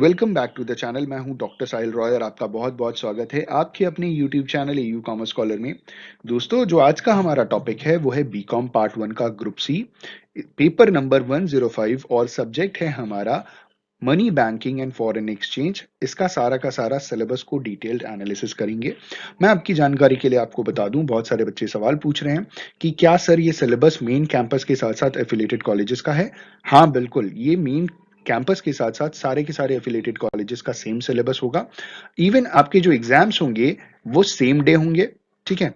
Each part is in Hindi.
Welcome back to the channel. मैं हूं डॉक्टर साहिल रॉय और आपका बहुत बहुत स्वागत है आपके अपने YouTube channel you commerce scholar में। दोस्तों, जो आज का हमारा टॉपिक है वो है बीकॉम पार्ट 1 का ग्रुप सी, पेपर नंबर 105 और सब्जेक्ट है हमारा money banking and foreign exchange. इसका सारा का सारा सिलेबस को डिटेल्ड एनालिसिस करेंगे। मैं आपकी जानकारी के लिए आपको बता दूं, बहुत सारे बच्चे सवाल पूछ रहे हैं कि क्या सर ये सिलेबस मेन कैंपस के साथ साथ एफिलिएटेड कॉलेजेस का है। हाँ बिल्कुल, ये मेन कैंपस के साथ साथ सारे के सारे एफिलिएटेड कॉलेजेस का सेम सिलेबस होगा। इवन आपके जो एग्जाम्स होंगे वो सेम डे होंगे, ठीक है।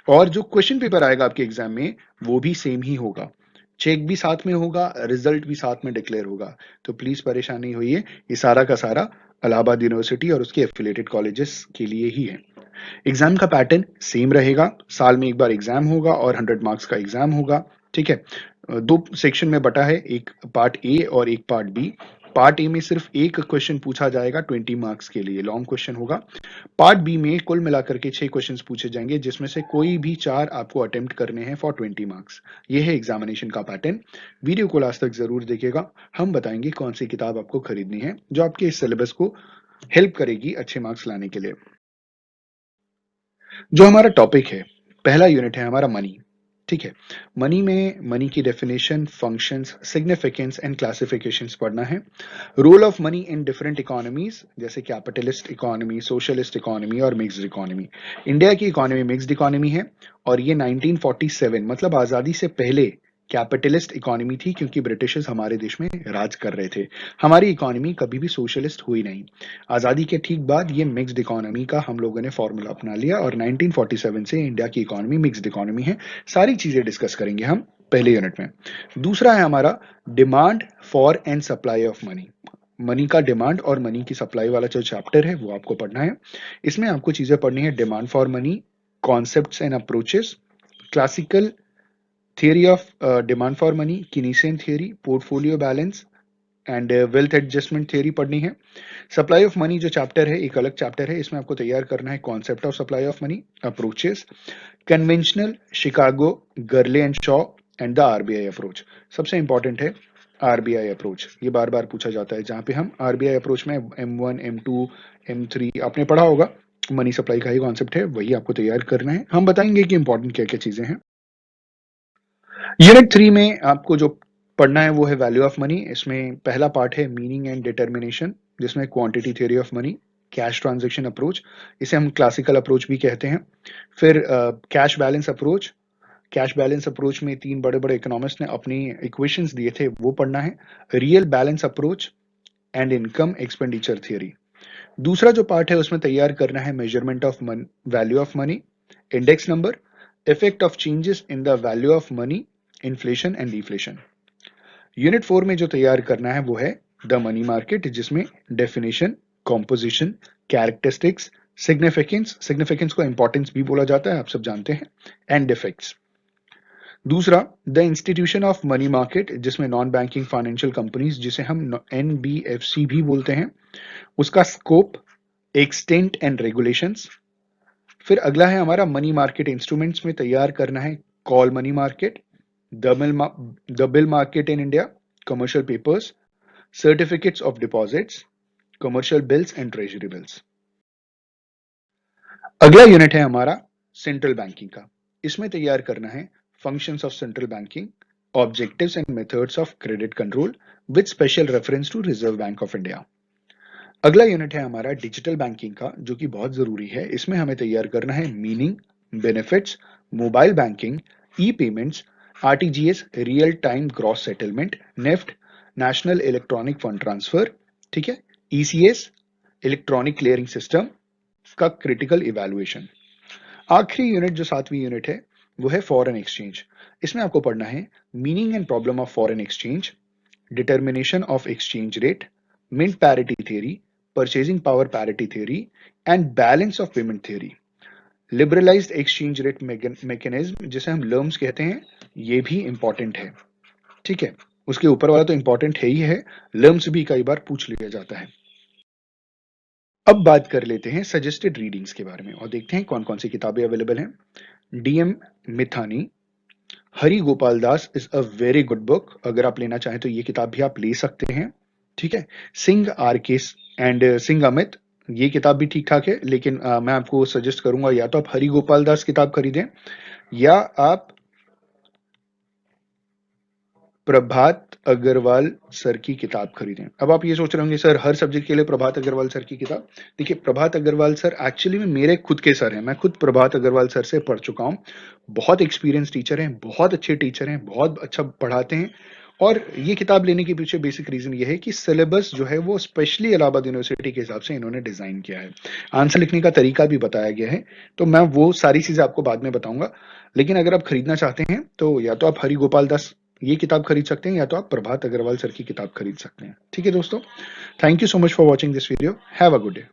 और जो क्वेश्चन पेपर आएगा आपके एग्जाम में वो भी सेम ही होगा, चेक भी साथ में होगा, रिजल्ट भी साथ में डिक्लेयर होगा। तो प्लीज परेशान नहीं होइए, ये सारा का सारा इलाहाबाद यूनिवर्सिटी और उसके एफिलिएटेड कॉलेजेस के लिए ही है। एग्जाम का पैटर्न सेम रहेगा, साल में एक बार एग्जाम होगा और 100 मार्क्स का एग्जाम होगा, ठीक है। दो सेक्शन में बटा है, एक पार्ट ए और एक पार्ट बी। पार्ट ए में सिर्फ एक क्वेश्चन पूछा जाएगा 20 मार्क्स के लिए, लॉन्ग क्वेश्चन होगा। पार्ट बी में कुल मिलाकर के 6 क्वेश्चंस पूछे जाएंगे, जिसमें से कोई भी 4 आपको अटेम्प्ट करने हैं फॉर 20 मार्क्स। ये है एग्जामिनेशन का पैटर्न। वीडियो को लास्ट तक जरूर देखिएगा, हम बताएंगे कौन सी किताब आपको खरीदनी है जो आपके इस सिलेबस को हेल्प करेगी अच्छे मार्क्स लाने के लिए। जो हमारा टॉपिक है, पहला यूनिट है हमारा मनी, ठीक है। मनी में मनी की definition, functions, significance and classifications पढ़ना है। Role of money in different economies, जैसे कैपिटलिस्ट इकोनॉमी, सोशलिस्ट इकोनॉमी और मिक्स्ड इकोनॉमी। इंडिया की इकोनॉमी मिक्स्ड इकोनॉमी है और ये 1947 मतलब आजादी से पहले कैपिटलिस्ट इकोनॉमी थी, क्योंकि ब्रिटिशर्स हमारे देश में राज कर रहे थे। हमारी इकोनॉमी कभी भी सोशलिस्ट हुई नहीं। आजादी के ठीक बाद ये मिक्स्ड इकोनॉमी का हम लोगों ने फॉर्मूला अपना लिया और 1947 से इंडिया की इकोनॉमी मिक्स्ड इकोनॉमी है। सारी चीजें डिस्कस करेंगे हम पहले यूनिट में। दूसरा है हमारा demand for and supply of money. Money का डिमांड और मनी की सप्लाई वाला जो चैप्टर है वो आपको पढ़ना है। इसमें आपको चीजें पढ़नी है, demand for money, concepts and approaches, classical theory of demand for money, Keynesian theory, portfolio balance and wealth adjustment theory पढ़नी है। सप्लाई ऑफ मनी जो चैप्टर है एक अलग चैप्टर है, इसमें आपको तैयार करना है concept of supply of money, approaches, conventional, Chicago, Gurley and Shaw and the RBI approach. सबसे इंपॉर्टेंट है आरबीआई अप्रोच, ये बार बार पूछा जाता है, जहां पे हम आरबीआई अप्रोच में M1 M2 M3 आपने पढ़ा होगा, मनी सप्लाई का ही कॉन्सेप्ट है, वही आपको तैयार करना है। हम बताएंगे कि इंपॉर्टेंट क्या क्या चीजें हैं। यूनिट 3 में आपको जो पढ़ना है वो है वैल्यू ऑफ मनी। इसमें पहला पार्ट है मीनिंग एंड डिटर्मिनेशन, जिसमें quantity theory of money, cash transaction approach, इसे हम क्लासिकल अप्रोच भी कहते हैं। फिर cash balance approach. Cash balance approach में 3 बड़े बड़े इकोनॉमिस्ट ने अपनी इक्वेशंस दिए थे, वो पढ़ना है। Real balance approach and income expenditure theory. दूसरा जो पार्ट है उसमें तैयार करना है measurement of value of money, index number, effect of changes in the value of money, inflation and deflation. Unit 4 में जो तैयार करना है वो है द मनी मार्केट, जिसमें definition, composition, characteristics, significance, significance को इंपॉर्टेंस भी बोला जाता है, आप सब जानते हैं, एंड डिफेक्ट्स। दूसरा the institution of money market, जिसमें नॉन बैंकिंग फाइनेंशियल कंपनीज, जिसे हम NBFC भी बोलते हैं, उसका स्कोप, एक्सटेंट एंड रेगुलेशंस। फिर अगला है हमारा मनी मार्केट इंस्ट्रूमेंट्स में तैयार करना है call money market, the bill market in India, commercial papers, certificates of deposits, commercial bills and treasury bills. अगला यूनिट है हमारा सेंट्रल बैंकिंग का। इसमें तैयार करना है functions of central banking, objectives and methods of credit control with special reference to reserve bank of India. अगला यूनिट है हमारा डिजिटल बैंकिंग का, जो कि बहुत जरूरी है। इसमें हमें तैयार करना है meaning, benefits, mobile banking, e payments, RTGS, real time gross settlement, NEFT, national electronic fund transfer, ठीक है, ECS, इलेक्ट्रॉनिक क्लियरिंग सिस्टम का क्रिटिकल इवैल्यूएशन। आखिरी यूनिट जो 7वीं यूनिट है वो है फॉरेन एक्सचेंज। इसमें आपको पढ़ना है meaning and problem of foreign exchange, determination of exchange rate, mint parity theory, purchasing power parity theory and balance of payment theory. Liberalised exchange rate mechanism, जिसे हम लर्म्स कहते हैं, ये भी इंपॉर्टेंट है, ठीक है। उसके ऊपर वाला तो इंपॉर्टेंट है ही है, लर्म्स भी कई बार पूछ लिया जाता है। अब बात कर लेते हैं सजेस्टेड रीडिंग्स के बारे में और देखते हैं कौन कौन सी किताबें अवेलेबल हैं। DM Mithani, Hari Gopal Das is a very good book, अगर आप लेना चाहें तो ये किताब भी आप ले सकते हैं। ठीक है। सिंह आर के एंड सिंह अमित, ये किताब भी ठीक ठाक है, लेकिन मैं आपको सजेस्ट करूंगा या तो आप हरि गोपाल दास किताब खरीदें या आप प्रभात अग्रवाल सर की किताब खरीदें। अब आप ये सोच रहे होंगे सर हर सब्जेक्ट के लिए प्रभात अग्रवाल सर की किताब। देखिए प्रभात अग्रवाल सर एक्चुअली में मेरे खुद के सर हैं, मैं खुद प्रभात अग्रवाल सर से पढ़ चुका हूँ। बहुत एक्सपीरियंस टीचर हैं, बहुत अच्छे टीचर हैं, बहुत अच्छा पढ़ाते हैं। और ये किताब लेने के पीछे बेसिक रीजन ये है कि सिलेबस जो है वो स्पेशली इलाहाबाद यूनिवर्सिटी के हिसाब से इन्होंने डिजाइन किया है। आंसर लिखने का तरीका भी बताया गया है, तो मैं वो सारी चीजें आपको बाद में बताऊंगा। लेकिन अगर आप खरीदना चाहते हैं तो या तो आप हरि गोपाल दास ये किताब खरीद सकते हैं या तो आप प्रभात अग्रवाल सर की किताब खरीद सकते हैं। ठीक है दोस्तों, thank you so much for watching this video, have a good day.